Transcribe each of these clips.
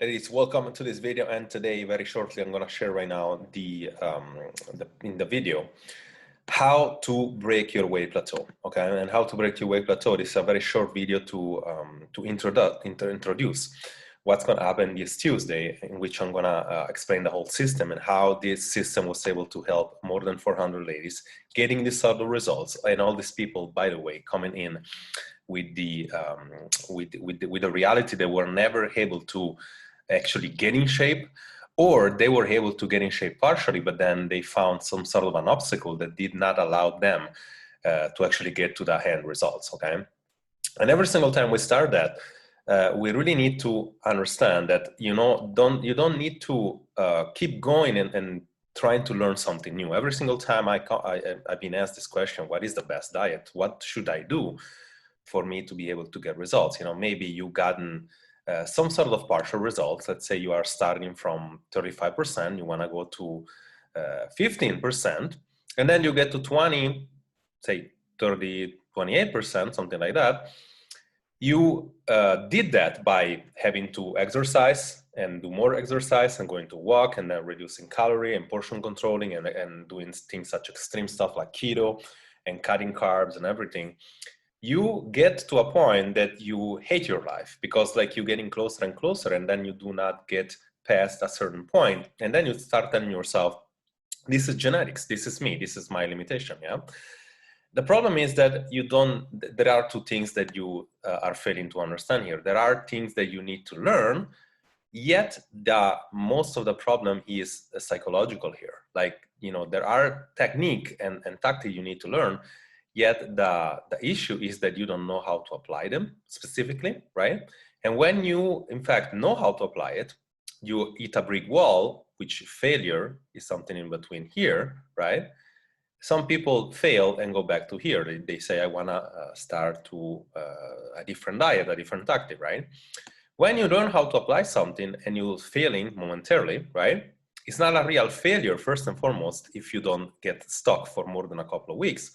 Ladies, welcome to this video, and today, very shortly, I'm going to share right now in the video how to break your weight plateau. Okay, and how to break your weight plateau. This is a very short video to introduce what's going to happen this Tuesday, in which I'm going to explain the whole system and how this system was able to help more than 400 ladies getting these sort of results, and all these people, by the way, coming in with the reality they were never able to actually get in shape, or they were able to get in shape partially, but then they found some sort of an obstacle that did not allow them to actually get to the end results. Okay, and every single time we start that, we really need to understand that you don't need to keep going and trying to learn something new. Every single time I've been asked this question: what is the best diet? What should I do for me to be able to get results? Maybe you've gotten some sort of partial results. Let's say you are starting from 35%, you want to go to 15%, and then you get to 20, say 30, 28%, something like that. You did that by having to exercise and do more exercise and going to walk, and then reducing calorie and portion controlling and doing things such extreme stuff like keto and cutting carbs and everything. You get to a point that you hate your life, because like you're getting closer and closer, and then you do not get past a certain point, and then you start telling yourself, this is genetics, this is me, this is my limitation. Yeah. The problem is that there are two things that you are failing to understand here. There are things that you need to learn, yet most of the problem is psychological here. Like, there are technique and tactic you need to learn, yet the issue is that you don't know how to apply them specifically, right? And when you, in fact, know how to apply it, you hit a brick wall, which failure is something in between here, right? Some people fail and go back to here. They say, I want to start to a different diet, a different tactic, right? When you learn how to apply something and you're failing momentarily, right? It's not a real failure, first and foremost, if you don't get stuck for more than a couple of weeks.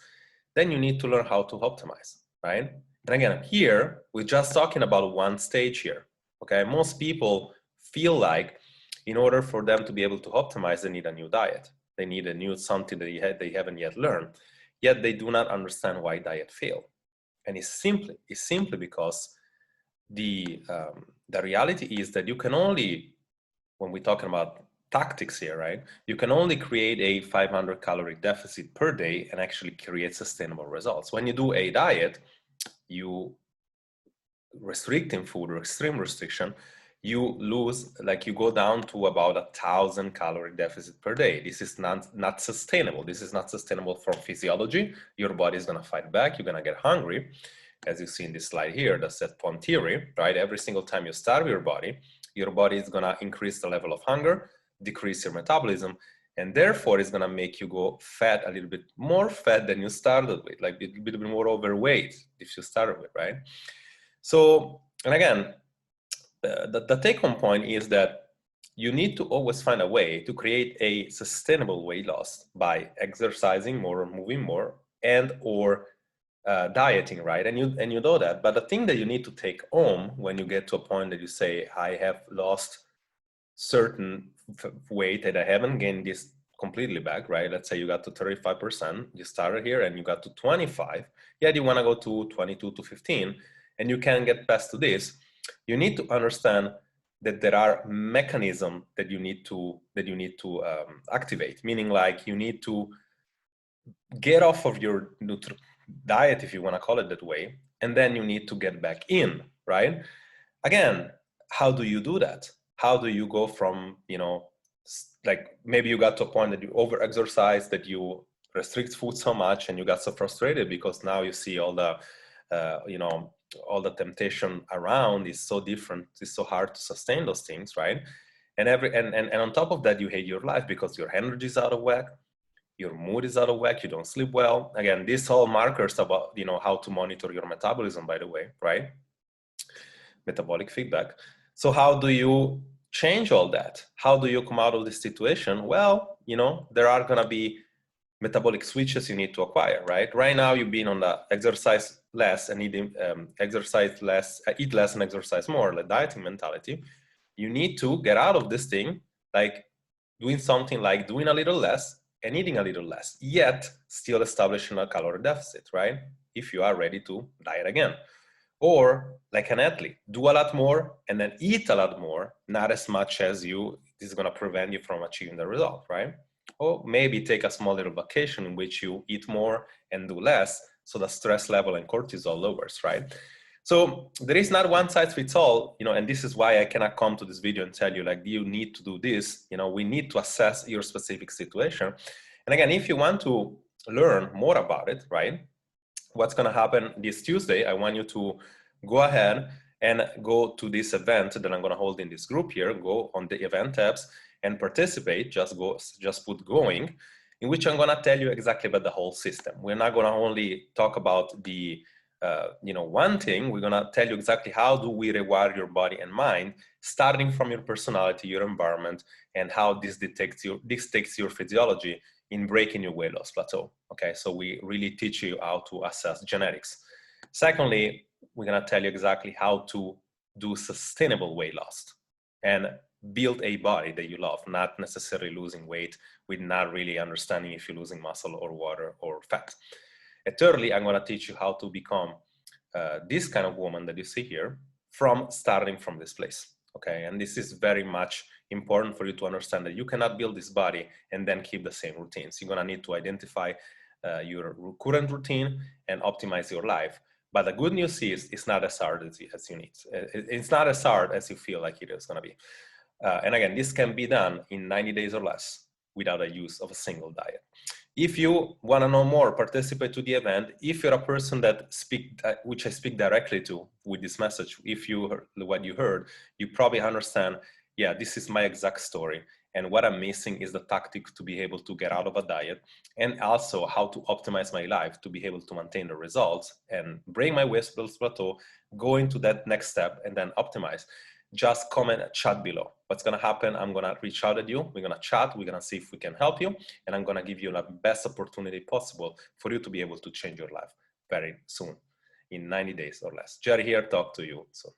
Then you need to learn how to optimize, right? And again, here, we're just talking about one stage here, okay? Most people feel like in order for them to be able to optimize, they need a new diet. They need a new something that they haven't yet learned, yet they do not understand why diet fail. And it's simply because the reality is that you can only, when we're talking about tactics here, right? You can only create a 500 calorie deficit per day and actually create sustainable results. When you do a diet, you restricting food or extreme restriction, you lose, like you go down to about 1,000 calorie deficit per day. This is not sustainable. This is not sustainable for physiology. Your body is going to fight back. You're going to get hungry. As you see in this slide here, the set point theory, right? Every single time you starve your body is going to increase the level of hunger, decrease your metabolism, and therefore it's going to make you go fat, a little bit more fat than you started with, like a bit more overweight if you started with, right? So, and again, the take-home point is that you need to always find a way to create a sustainable weight loss by exercising more or moving more and or dieting, right? And you know that. But the thing that you need to take home when you get to a point that you say, I have lost certain weight that I haven't gained this completely back, right? Let's say you got to 35%, you started here and you got to 25, yet you want to go to 22 to 15, and you can't get past to this. You need to understand that there are mechanisms that you need to activate, meaning like you need to get off of your diet, if you want to call it that way, and then you need to get back in, right? Again, how do you do that? How do you go from, like maybe you got to a point that you over-exercise, that you restrict food so much, and you got so frustrated because now you see all the, all the temptation around is so different. It's so hard to sustain those things, right? And on top of that, you hate your life because your energy is out of whack, your mood is out of whack, you don't sleep well. Again, these all markers about, how to monitor your metabolism, by the way, right? Metabolic feedback. So how do you change all that? How do you come out of this situation? Well, there are going to be metabolic switches you need to acquire, right? Right now, you've been on the exercise less and eat less and exercise more, like dieting mentality. you need to get out of this thing, like doing something like doing a little less and eating a little less, yet still establishing a calorie deficit, right? If you are ready to diet again. Or like an athlete, do a lot more and then eat a lot more, not as much as you, this is gonna prevent you from achieving the result, right? Or maybe take a small little vacation in which you eat more and do less, so the stress level and cortisol lowers, right? So there is not one size fits all, and this is why I cannot come to this video and tell you like, you need to do this. We need to assess your specific situation. And again, if you want to learn more about it, right? What's going to happen this Tuesday, I want you to go ahead and go to this event that I'm going to hold in this group here. Go on the event tabs and participate. Just put going, in which I'm going to tell you exactly about the whole system. We're not going to only talk about the one thing. We're going to tell you exactly how do we rewire your body and mind, starting from your personality, your environment, and how this takes your physiology in breaking your weight loss plateau. Okay, so we really teach you how to assess genetics. Secondly, we're going to tell you exactly how to do sustainable weight loss and build a body that you love, not necessarily losing weight with not really understanding if you're losing muscle or water or fat. And thirdly, I'm going to teach you how to become this kind of woman that you see here, starting from this place. Okay, and this is very much important for you to understand that you cannot build this body and then keep the same routines. You're gonna need to identify your current routine and optimize your life. But the good news is it's not as hard as you need. It's not as hard as you feel like it is gonna be. And again, this can be done in 90 days or less without a use of a single diet. If you want to know more, participate to the event. If you're a person that which I speak directly to with this message, if you heard what you heard, you probably understand, yeah, this is my exact story. And what I'm missing is the tactic to be able to get out of a diet, and also how to optimize my life to be able to maintain the results and bring my weight loss plateau, go into that next step, and then optimize. Just comment, chat below. What's going to happen, I'm going to reach out at you. We're going to chat. We're going to see if we can help you. And I'm going to give you the best opportunity possible for you to be able to change your life very soon, in 90 days or less. Jerry here, talk to you soon.